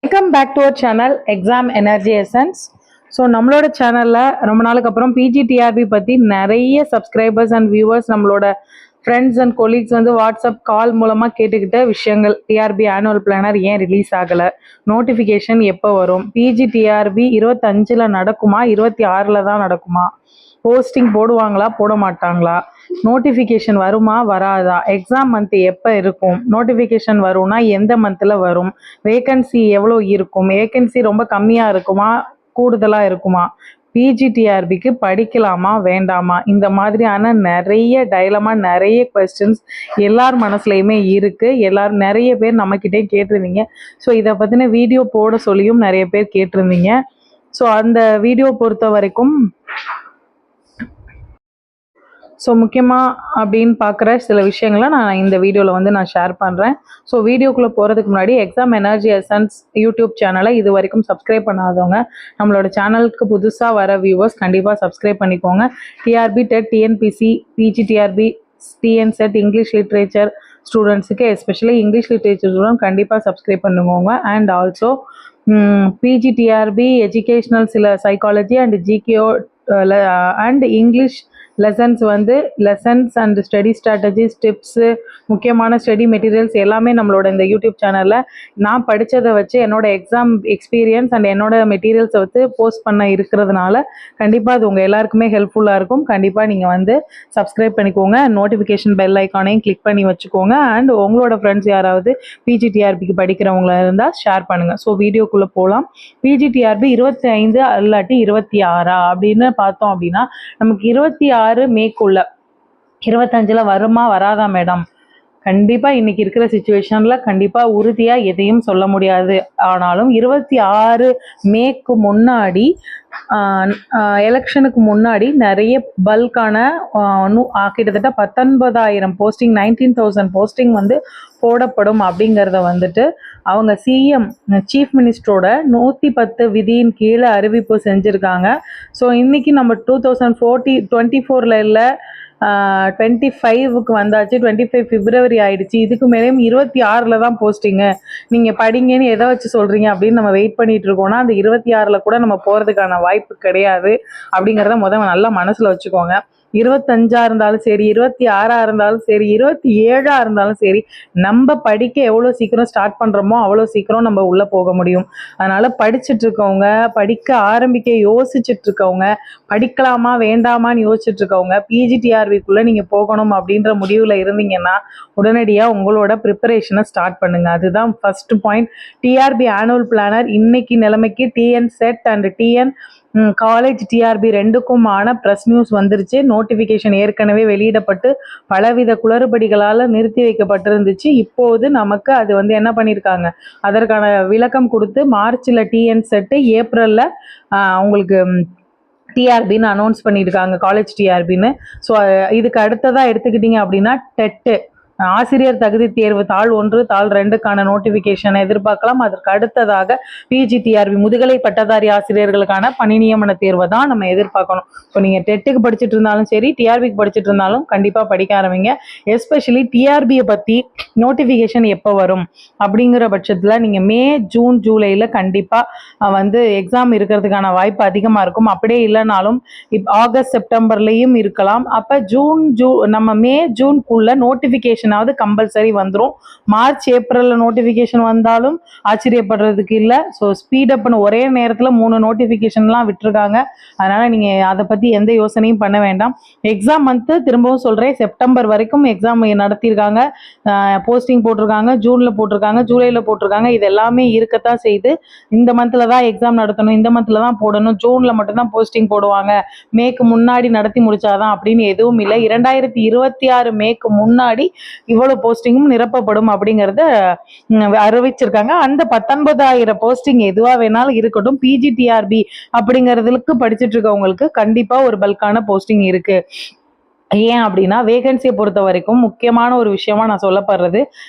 Welcome back to our channel exam energy essence. So நம்மளோட சேனலில் ரொம்ப நாளுக்கு அப்புறம் பிஜிடிஆர்பி பற்றி நிறைய சப்ஸ்கிரைபர்ஸ் அண்ட் வியூவர்ஸ் நம்மளோட ஃப்ரெண்ட்ஸ் அண்ட் கொலீக்ஸ் வந்து வாட்ஸ்அப் கால் மூலமாக கேட்டுக்கிட்ட விஷயங்கள். டிஆர்பி ஆனுவல் பிளானர் ஏன் ரிலீஸ் ஆகலை, நோட்டிஃபிகேஷன் எப்போ வரும், பிஜிடிஆர்பி 25 நடக்குமா 26 தான் நடக்குமா, போஸ்டிங் போடுவாங்களா போட மாட்டாங்களா, நோட்டிஃபிகேஷன் வருமா வராதா, எக்ஸாம் மந்த் எப்போ இருக்கும், நோட்டிஃபிகேஷன் வரும்னா எந்த மந்தில் வரும், வேகன்சி எவ்வளோ இருக்கும், வேகன்சி ரொம்ப கம்மியாக இருக்குமா கூடுதலாக இருக்குமா, பிஜிடிஆர்பிக்கு படிக்கலாமா வேண்டாமா, இந்த மாதிரியான நிறைய டைலமா நிறைய கொஸ்டின்ஸ் எல்லார் மனசுலையுமே இருக்குது. எல்லாரும் நிறைய பேர் நம்மக்கிட்டே கேட்டிருந்தீங்க. ஸோ இதை பற்றின வீடியோ போட சொல்லியும் நிறைய பேர் கேட்டிருந்தீங்க. ஸோ அந்த வீடியோ பொறுத்த வரைக்கும் முக்கியமாக அப்படின்னு பார்க்குற சில விஷயங்களை நான் இந்த வீடியோவில் வந்து நான் ஷேர் பண்ணுறேன். ஸோ வீடியோக்குள்ளே போகிறதுக்கு முன்னாடி எக்ஸாம் எனர்ஜி எசன்ஸ் யூடியூப் சேனலை இது வரைக்கும் சப்ஸ்கிரைப் பண்ணாதவங்க, நம்மளோட சேனலுக்கு புதுசாக வர வியூவர்ஸ் கண்டிப்பாக சப்ஸ்கிரைப் பண்ணிக்கோங்க. TRB, TET, TNPSC, PGTRB, TN SET, English literature ஸ்டூடெண்ட்ஸுக்கு எஸ்பெஷலி இங்கிலீஷ் லிட்ரேச்சர் ஸ்டூடெண்ட் கண்டிப்பாக சப்ஸ்கிரைப் பண்ணுவோங்க. அண்ட் ஆல்சோ பிஜிடிஆர்பி எஜுகேஷ்னல் சில சைக்காலஜி அண்ட் ஜிகேஓ and English lessons and study strategies, tips, முக்கியமான ஸ்டடி மெட்டீரியல்ஸ் எல்லாமே நம்மளோட இந்த யூடியூப் சேனலில் நான் படித்ததை வச்சு என்னோட எக்ஸாம் எக்ஸ்பீரியன்ஸ் அண்ட் என்னோட மெட்டீரியல்ஸை வந்து போஸ்ட் பண்ண இருக்கிறதுனால கண்டிப்பாக அது உங்கள் எல்லாருக்குமே ஹெல்ப்ஃபுல்லாக இருக்கும். கண்டிப்பாக நீங்கள் வந்து சப்ஸ்கிரைப் பண்ணிக்கோங்க, நோட்டிஃபிகேஷன் பெல் ஐக்கானையும் கிளிக் பண்ணி வச்சுக்கோங்க. அண்ட் உங்களோட ஃப்ரெண்ட்ஸ் யாராவது பிஜிடிஆர்பிக்கு படிக்கிறவங்களா இருந்தால் ஷேர் பண்ணுங்கள். ஸோ வீடியோக்குள்ளே போகலாம். பிஜிடிஆர்பி 25 இல்லாட்டி 26 அப்படின்னு பார்த்தோம் அப்படின்னா நமக்கு 26 மேக்குள்ள 25 வருமா வராதா மேடம்? கண்டிப்பாக இன்னைக்கு இருக்கிற சுச்சுவேஷனில் கண்டிப்பாக உறுதியாக எதையும் சொல்ல முடியாது. ஆனாலும் 26 மேக்கு முன்னாடி எலெக்ஷனுக்கு முன்னாடி நிறைய பல்கான கிட்டத்தட்ட 19,000 போஸ்டிங் 19,000 போஸ்டிங் வந்து போடப்படும் அப்படிங்கிறத வந்துட்டு அவங்க சிஎம் சீஃப் மினிஸ்டரோட 110 விதியின் கீழே அறிவிப்பு செஞ்சுருக்காங்க. ஸோ இன்னைக்கு நம்ம 2024 இல்லை 25க்கு வந்தாச்சு. 25 பிப்ரவரி ஆயிடுச்சு. இதுக்கு மேலேயும் 26 தான் போஸ்டிங்கு. நீங்கள் படிங்கன்னு எதை வச்சு சொல்கிறீங்க அப்படின்னு நம்ம வெயிட் பண்ணிட்டு இருக்கோம்னா அந்த 26 கூட நம்ம போகிறதுக்கான வாய்ப்பு கிடையாது அப்படிங்கிறத முதல்ல நல்லா மனசில் வச்சுக்கோங்க. 25 இருந்தாலும் சரி, 26 இருந்தாலும் சரி, 27 இருந்தாலும் சரி, நம்ம படிக்க எவ்வளோ சீக்கிரம் ஸ்டார்ட் பண்ணுறோமோ அவ்வளோ சீக்கிரம் நம்ம உள்ளே போக முடியும். அதனால் படிச்சுட்டு இருக்கவங்க, படிக்க ஆரம்பிக்க யோசிச்சுட்டு இருக்கவங்க, படிக்கலாமா வேண்டாமான்னு யோசிச்சுட்டு இருக்கவங்க, பிஜிடிஆர்பிக்குள்ளே நீங்கள் போகணும் அப்படின்ற முடிவில் இருந்தீங்கன்னா உடனடியாக உங்களோட ப்ரிப்பரேஷனை ஸ்டார்ட் பண்ணுங்கள். அதுதான் first point. TRB annual planner இன்னைக்கு நிலைமைக்கு TN SET and TN college TRB ரெண்டுக்குமான ப்ரெஸ் நியூஸ் வந்துருச்சு. நோட்டிஃபிகேஷன் ஏற்கனவே வெளியிடப்பட்டு பலவித குளறுபடிகளால் நிறுத்தி வைக்கப்பட்டிருந்துச்சு. இப்போது நமக்கு அது வந்து என்ன பண்ணியிருக்காங்க, அதற்கான விளக்கம் கொடுத்து மார்ச்சில் டிஎன் செட்டு, ஏப்ரலில் உங்களுக்கு டிஆர்பின்னு அனௌன்ஸ் பண்ணியிருக்காங்க, காலேஜ் டிஆர்பின்னு. ஸோ இதுக்கு அடுத்ததாக எடுத்துக்கிட்டிங்க அப்படின்னா டெட்டு ஆசிரியர் தகுதி தேர்வு தாள் 1 தாள் 2க்கான நோட்டிஃபிகேஷனை எதிர்பார்க்கலாம். அதற்கு அடுத்ததாக பிஜிடிஆர்பி முதுகலை பட்டதாரி ஆசிரியர்களுக்கான பணி நியமன தேர்வை தான் நம்ம எதிர்பார்க்கணும். ஸோ நீங்கள் டெட்டுக்கு படிச்சுட்டு இருந்தாலும் சரி, டிஆர்பிக்கு படிச்சுட்டு இருந்தாலும் கண்டிப்பாக படிக்க ஆரம்பிங்க. எஸ்பெஷலி டிஆர்பியை பற்றி நோட்டிஃபிகேஷன் எப்போ வரும் அப்படிங்கிற பட்சத்தில் நீங்கள் மே, ஜூன், ஜூலையில் கண்டிப்பாக வந்து எக்ஸாம் இருக்கிறதுக்கான வாய்ப்பு அதிகமாக இருக்கும். அப்படியே இல்லைனாலும் ஆகஸ்ட், செப்டம்பர்லேயும் இருக்கலாம். அப்போ நம்ம மே, ஜூன்குள்ள நோட்டிஃபிகேஷன் கம்பல்சரி வந்துடும். மார்ச், ஏப்ரல்ல நோட்டிஃபிகேஷன் வந்தாலும் ஆச்சரியப்படுறதுக்கு இல்லை. ஸோ ஸ்பீடப் ஒரே நேரத்தில் 3 நோட்டிஃபிகேஷன்லாம் விட்டுருக்காங்க. அதனால நீங்கள் அதை பற்றி எந்த யோசனையும் பண்ண வேண்டாம். எக்ஸாம் மந்த்து திரும்பவும் சொல்கிறேன், செப்டம்பர் வரைக்கும் எக்ஸாம் நடத்தியிருக்காங்க. போஸ்டிங் போட்டிருக்காங்க, ஜூனில் போட்டிருக்காங்க, ஜூலையில் போட்டிருக்காங்க. இது எல்லாமே இருக்கத்தான் செய்து. இந்த மந்தில் தான் எக்ஸாம் நடத்தணும், இந்த மந்தில் தான் போடணும், ஜூனில் மட்டும்தான் போஸ்டிங் போடுவாங்க, மேக்கு முன்னாடி நடத்தி முடிச்சாதான் அப்படின்னு எதுவும் இல்லை. 2026 மேக்கு முன்னாடி இவ்வளவு போஸ்டிங்கும் நிரப்பப்படும் அப்படிங்கறத அறிவிச்சிருக்காங்க. அந்த 19,000 போஸ்டிங் எதுவா வேணாலும் இருக்கட்டும், பிஜிடிஆர்பி அப்படிங்கிறதுக்கு படிச்சுட்டு இருக்கவங்களுக்கு கண்டிப்பா ஒரு பல்கான போஸ்டிங் இருக்கு. ஏன் அப்படின்னா வேகன்சியை பொறுத்த வரைக்கும் முக்கியமான ஒரு விஷயமா நான் சொல்லப்படுறது,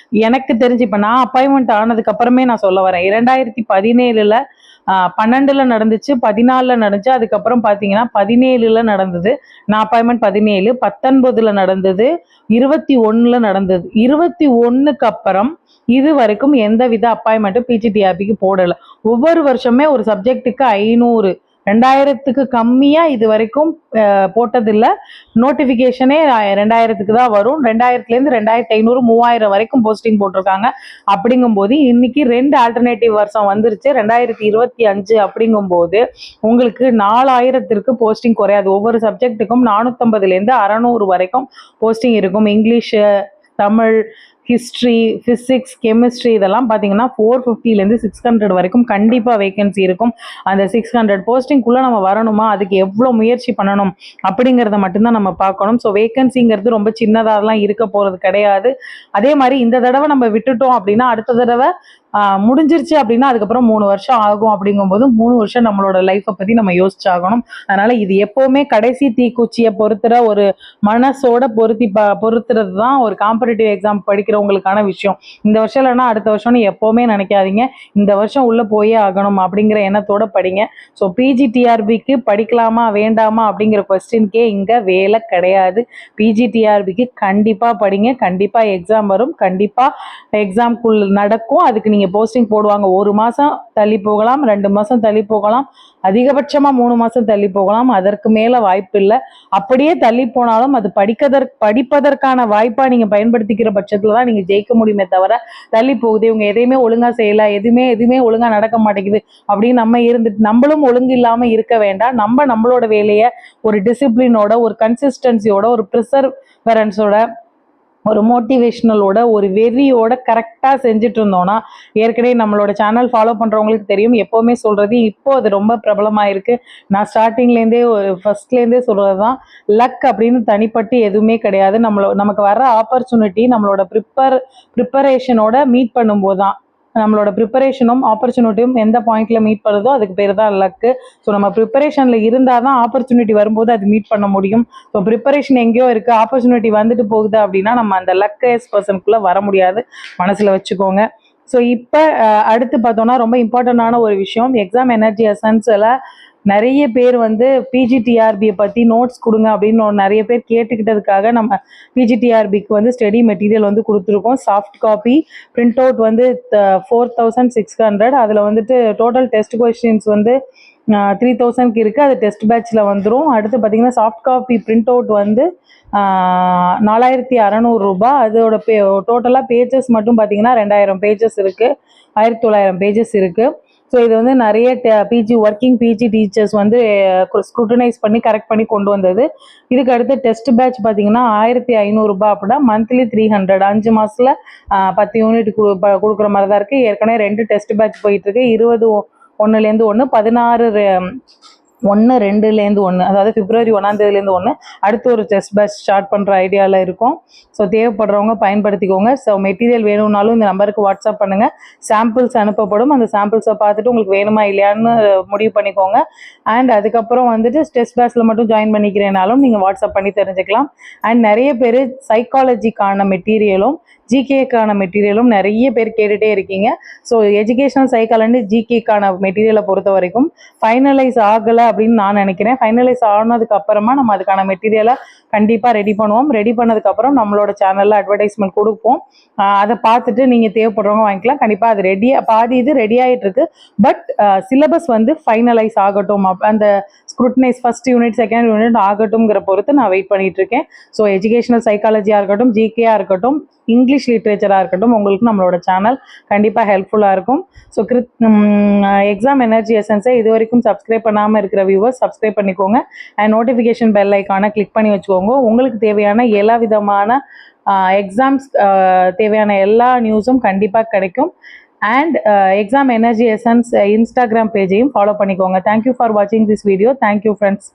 எனக்கு தெரிஞ்சு இப்போ நான் அப்பாயின்மெண்ட் ஆனதுக்கு அப்புறமே நான் சொல்ல வரேன், 2017 12ல் நடந்துச்சு, 14ல் நடந்துச்சு, அதுக்கப்புறம் பார்த்தீங்கன்னா 17ல் நடந்தது. நான் அப்பாயின்மெண்ட் 17, 19ல் நடந்தது, 21ல் நடந்தது. 21க்கு அப்புறம் இது வரைக்கும் எந்தவித அப்பாயின்மெண்ட்டும் பிஜிடிஆர்பிக்கு போடலை. ஒவ்வொரு வருஷமே ஒரு சப்ஜெக்ட்டுக்கு 500, 2000க்கு கம்மியா இது வரைக்கும் போட்டதில்லை. நோட்டிஃபிகேஷனே 2000க்கு தான் வரும். 2000லேருந்து 2500, 3000 வரைக்கும் போஸ்டிங் போட்டிருக்காங்க. அப்படிங்கும்போது இன்னைக்கு 2 ஆல்டர்னேட்டிவ் வருஷம் வந்துருச்சு. 2025 அப்படிங்கும்போது உங்களுக்கு 4000த்திற்கு போஸ்டிங் குறையாது. ஒவ்வொரு சப்ஜெக்ட்டுக்கும் 450லேருந்து 600 வரைக்கும் போஸ்டிங் இருக்கும். English, Tamil, history, physics, chemistry இதெல்லாம் பார்த்தீங்கன்னா 450லேருந்து 600 வரைக்கும் கண்டிப்பாக வேகன்சி இருக்கும். அந்த 600 போஸ்டிங்குள்ளே நம்ம வரணுமா, அதுக்கு எவ்வளோ முயற்சி பண்ணணும் அப்படிங்கிறத மட்டும்தான் நம்ம பார்க்கணும். ஸோ வேகன்சிங்கிறது ரொம்ப சின்னதாகலாம் இருக்க போகிறது கிடையாது. அதே மாதிரி இந்த தடவை நம்ம விட்டுட்டோம் அப்படின்னா அடுத்த தடவை முடிஞ்சிருச்சு அப்படின்னா அதுக்கப்புறம் 3 வருஷம் ஆகும். அப்படிங்கும்போது 3 வருஷம் நம்மளோட லைஃப்பை பற்றி நம்ம யோசிச்சாகணும். அதனால இது எப்போவுமே கடைசி தீக்குச்சியை பொறுத்துற ஒரு மனசோட பொறுத்துறது தான் ஒரு காம்படிட்டிவ் எக்ஸாம் படிக்கிறவங்களுக்கான விஷயம். இந்த வருஷம் இல்லைன்னா அடுத்த வருஷம்னு எப்போவுமே நினைக்காதீங்க. இந்த வருஷம் உள்ளே போயே ஆகணும் அப்படிங்கிற எண்ணத்தோட படிங்க. ஸோ பிஜிடிஆர்பிக்கு படிக்கலாமா வேண்டாமா அப்படிங்கிற கொஸ்டின்கே இங்கே வேலை கிடையாது. பிஜிடிஆர்பிக்கு கண்டிப்பாக படிங்க. கண்டிப்பாக எக்ஸாம் வரும். கண்டிப்பாக எக்ஸாம்குள்ள நடக்கும். அதுக்கு நீங்கள் போஸ்டிங் போடுவாங்க. 1 மாதம் தள்ளி போகலாம், 2 மாதம் தள்ளி போகலாம், அதிகபட்சமாக 3 மாதம் தள்ளி போகலாம். அதற்கு மேலே வாய்ப்பு இல்லை. அப்படியே தள்ளி போனாலும் அது படிப்பதற்கான வாய்ப்பாக நீங்கள் பயன்படுத்திக்கிற பட்சத்தில் தான் நீங்கள் ஜெயிக்க முடியுமே தவிர தள்ளி போகுது, இவங்க எதையுமே ஒழுங்காக செய்யலை, எதுவுமே ஒழுங்காக நடக்க மாட்டேங்குது அப்படின்னு நம்ம இருந்துட்டு நம்மளும் ஒழுங்கு இல்லாமல் இருக்க வேண்டாம். நம்மளோட வேலையை ஒரு டிசிப்ளினோட, ஒரு கன்சிஸ்டன்சியோட, ஒரு ப்ரிசர்வரன்ஸோட, ஒரு மோட்டிவேஷனலோட, ஒரு வெறியோட கரெக்டாக செஞ்சுட்டு இருந்தோம்னா, ஏற்கனவே நம்மளோட சேனல் ஃபாலோ பண்ணுறவங்களுக்கு தெரியும், எப்போவுமே சொல்கிறது, இப்போ அது ரொம்ப பிரபலமாக இருக்குது. நான் ஸ்டார்டிங்லேருந்தே ஃபர்ஸ்ட்லேருந்தே சொல்கிறது தான், லக் அப்படின்னு தனிப்பட்டு எதுவுமே கிடையாது. நமக்கு வர்ற ஆப்பர்ச்சுனிட்டி நம்மளோட ப்ரிப்பரேஷனோட மீட் பண்ணும்போது தான், நம்மளோட ப்ரிப்பரேஷனும் ஆப்பர்ச்சுனிட்டியும் எந்த பாயிண்ட்ல மீட் பண்ணுதோ அதுக்கு பேர் தான் லக்கு. ஸோ நம்ம ப்ரிப்பரேஷன்ல இருந்தால் தான் ஆப்பர்ச்சுனிட்டி வரும்போது அது மீட் பண்ண முடியும். ஸோ ப்ரிப்பரேஷன் எங்கேயோ இருக்குது, ஆப்பர்ச்சுனிட்டி வந்துட்டு போகுது அப்படின்னா நம்ம அந்த லக்கஸ் பர்சனுக்குள்ளே வர முடியாது. மனசில் வச்சுக்கோங்க. ஸோ இப்போ அடுத்து பார்த்தோன்னா ரொம்ப இம்பார்ட்டண்டான ஒரு விஷயம், எக்ஸாம் எனர்ஜி எசன்ஸில் நிறைய பேர் வந்து பிஜிடிஆர்பியை பற்றி நோட்ஸ் கொடுங்க அப்படின்னு நிறைய பேர் கேட்டுக்கிட்டதுக்காக நம்ம பிஜிடிஆர்பிக்கு வந்து ஸ்டடி மெட்டீரியல் வந்து கொடுத்துருக்கோம். சாஃப்ட் காப்பி பிரிண்ட் அவுட் வந்து 4600. அதில் வந்துட்டு டோட்டல் டெஸ்ட் கொஸ்டின்ஸ் வந்து 3000க்கு இருக்குது. அது டெஸ்ட் பேட்சில் வந்துடும். அடுத்து பார்த்தீங்கன்னா சாஃப்ட் காப்பி பிரிண்ட் அவுட் வந்து 4600 ரூபாய். அதோட டோட்டலாக பேஜஸ் மட்டும் பார்த்தீங்கன்னா 2000 பேஜஸ் இருக்குது, 1900 பேஜஸ் இருக்குது. ஸோ இது வந்து நிறைய ஒர்க்கிங் பிஜி டீச்சர்ஸ் வந்து ஸ்க்ரூட்டனைஸ் பண்ணி கரெக்ட் பண்ணி கொண்டு வந்தது. இதுக்கு அடுத்து டெஸ்ட் பேட்ச் பார்த்தீங்கன்னா 1500 ரூபாய் அப்படின்னா மந்த்லி 300, 5 மாதத்தில் 10 யூனிட் கொடுக்குற மாதிரி தான் இருக்குது. ஏற்கனவே 2 டெஸ்ட் பேட்ச் போயிட்டுருக்கு. 21லேருந்து 1, 16/1, 2லேருந்து 1, அதாவது பிப்ரவரி 1ஆம் தேதியிலேருந்து 1 அடுத்து ஒரு டெஸ்ட் பேட்ச் ஸ்டார்ட் பண்ணுற ஐடியாவில் இருக்கும். ஸோ தேவைப்படுறவங்க பயன்படுத்திக்கோங்க. ஸோ மெட்டீரியல் வேணும்னாலும் இந்த நம்பருக்கு வாட்ஸ்அப் பண்ணுங்கள், சாம்பிள்ஸ் அனுப்பப்படும். அந்த சாம்பிள்ஸை பார்த்துட்டு உங்களுக்கு வேணுமா இல்லையான்னு முடிவு பண்ணிக்கோங்க. அண்ட் அதுக்கப்புறம் வந்துட்டு டெஸ்ட் பேட்ச்சில் மட்டும் ஜாயின் பண்ணிக்கிறேனாலும் நீங்கள் வாட்ஸ்அப் பண்ணி தெரிஞ்சுக்கலாம். அண்ட் நிறைய பேர் சைக்காலஜிக்கான மெட்டீரியலும் ஜிகேக்கான மெட்டீரியலும் நிறைய பேர் கேட்டுகிட்டே இருக்கீங்க. ஸோ எஜுகேஷனல் சைக்காலஜி ஜிகேக்கான மெட்டீரியலை பொறுத்த வரைக்கும் ஃபைனலைஸ் ஆகலை அப்படின்னு நான் நினைக்கிறேன். ஃபைனலைஸ் ஆனதுக்கு அப்புறமா நம்ம அதுக்கான மெட்டீரியலை கண்டிப்பாக ரெடி பண்ணுவோம். ரெடி பண்ணதுக்கப்புறம் நம்மளோட சேனலில் அட்வர்டைஸ்மெண்ட் கொடுப்போம். அதை பார்த்துட்டு நீங்கள் தேவைப்படுறவங்க வாங்கிக்கலாம். கண்டிப்பாக அது பாதி இது ரெடி ஆகிட்டு இருக்கு. பட் சிலபஸ் வந்து ஃபைனலைஸ் ஆகட்டும், அந்த scrutinise first unit second unit ஆகட்டும்ங்கிற பொறுத்து நான் வெயிட் பண்ணிட்டு இருக்கேன். ஸோ எஜுகேஷனல் சைக்காலஜியாக இருக்கட்டும், ஜிகேயாக இருக்கட்டும், இங்கிலீஷ் லிட்ரேச்சராக இருக்கட்டும், உங்களுக்கு நம்மளோட சேனல் கண்டிப்பாக ஹெல்ப்ஃபுல்லாக இருக்கும். ஸோ எக்ஸாம் எனர்ஜி எசன்ஸை இது வரைக்கும் சப்ஸ்கிரைப் பண்ணாமல் இருக்கிற வியூவர்ஸ் சப்ஸ்கிரைப் பண்ணிக்கோங்க. அண்ட் நோட்டிஃபிகேஷன் பெல் ஐக்கானை கிளிக் பண்ணி வச்சுக்கோங்க. உங்களுக்கு தேவையான எல்லா விதமான எக்ஸாம்ஸ் தேவையான எல்லா நியூஸும் கண்டிப்பாக கிடைக்கும். And exam energy essence Instagram பேஜையும் ஃபாலோ பண்ணிக்கோங்க. தேங்க்யூ ஃபார் வாட்சிங் திஸ் வீடியோ. Thank you friends.